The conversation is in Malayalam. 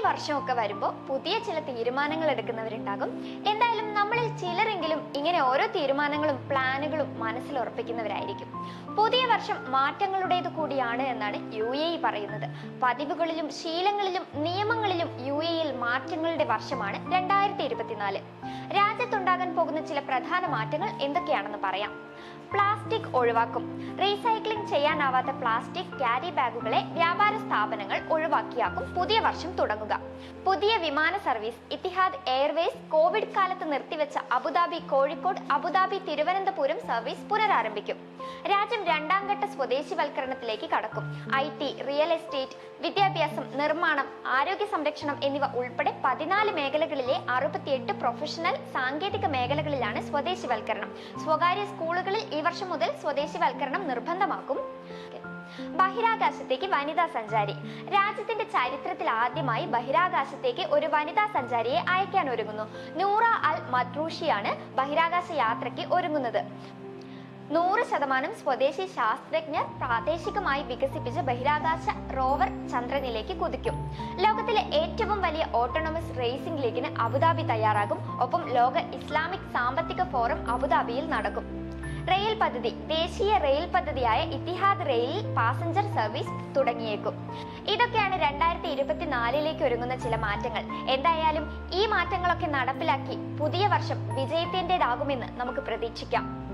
വർഷമൊക്കെ വരുമ്പോൾ പുതിയ ചില തീരുമാനങ്ങൾ എടുക്കുന്നവരുണ്ടാകും. എന്തായാലും നമ്മളിൽ ചിലരെങ്കിലും ഇങ്ങനെ ഓരോ തീരുമാനങ്ങളും പ്ലാനുകളും മനസ്സിൽ ഉറപ്പിക്കുന്നവരായിരിക്കും. പുതിയ വർഷം മാറ്റങ്ങളുടേത് കൂടിയാണ് എന്നാണ് UAE പറയുന്നത്. പതിവുകളിലും ശീലങ്ങളിലും നിയമങ്ങളിലും UAEയിൽ മാറ്റങ്ങളുടെ വർഷമാണ് 2024. രാജ്യത്തുണ്ടാകാൻ പോകുന്ന ചില പ്രധാന മാറ്റങ്ങൾ എന്തൊക്കെയാണെന്ന് പറയാം. പ്ലാസ്റ്റിക് ഒഴിവാക്കും. റീസൈക്ലിംഗ് ചെയ്യാനാവാത്ത പ്ലാസ്റ്റിക് ക്യാരി ബാഗുകളെ വ്യാപാര സ്ഥാപനങ്ങൾ ഒഴിവാക്കിയാക്കും പുതിയ വർഷം തുടങ്ങുക. പുതിയ വിമാന സർവീസ്. ഇത്തിഹാദ് എയർവേസ് കോവിഡ് കാലത്ത് നിർത്തിവെച്ച Abu Dhabi Kozhikode, Abu Dhabi Thiruvananthapuram service പുനരാരംഭിക്കും. രാജ്യം രണ്ടാം ഘട്ട സ്വദേശിവൽക്കരണത്തിലേക്ക് കടക്കും. IT, റിയൽ എസ്റ്റേറ്റ്, വിദ്യാഭ്യാസം, നിർമ്മാണം, ആരോഗ്യ സംരക്ഷണം എന്നിവ ഉൾപ്പെടെ 14 മേഖലകളിലെ 68 പ്രൊഫഷണൽ സാങ്കേതിക മേഖലകളിലാണ് സ്വദേശിവൽക്കരണം. സ്വകാര്യ സ്കൂളുകളിൽ ഈ വർഷം മുതൽ സ്വദേശിവൽക്കരണം നിർബന്ധമാക്കും. ബഹിരാകാശത്തേക്ക് വനിതാ സഞ്ചാരി. രാജ്യത്തിന്റെ ചരിത്രത്തിൽ ആദ്യമായി ബഹിരാകാശത്തേക്ക് ഒരു വനിതാ സഞ്ചാരിയെ അയക്കാൻ ഒരുങ്ങുന്നു. നൂറ അൽ മദ്രൂഷിയാണ് ബഹിരാകാശ യാത്രയ്ക്ക് ഒരുങ്ങുന്നത്. 100% സ്വദേശി ശാസ്ത്രജ്ഞർ പ്രാദേശികമായി വികസിപ്പിച്ച ബഹിരാകാശ റോവർ ചന്ദ്രനിലേക്ക് കുതിക്കും. ലോകത്തിലെ ഏറ്റവും വലിയ ഓട്ടോണമസ് റേസിംഗ് ലീഗിന് അബുദാബി തയ്യാറാകും. ഒപ്പം ലോക ഇസ്ലാമിക് സാമ്പത്തിക ഫോറം അബുദാബിയിൽ നടക്കും. റെയിൽ പദ്ധതി. ദേശീയ റെയിൽ പദ്ധതിയായ ഇത്തിഹാദ് റെയിൽ പാസഞ്ചർ സർവീസ് തുടങ്ങിയേക്കും. ഇതൊക്കെയാണ് 2024 ഒരുങ്ങുന്ന ചില മാറ്റങ്ങൾ. എന്തായാലും ഈ മാറ്റങ്ങളൊക്കെ നടപ്പിലാക്കി പുതിയ വർഷം വിജയത്തിൻ്റെതാകുമെന്ന് നമുക്ക് പ്രതീക്ഷിക്കാം.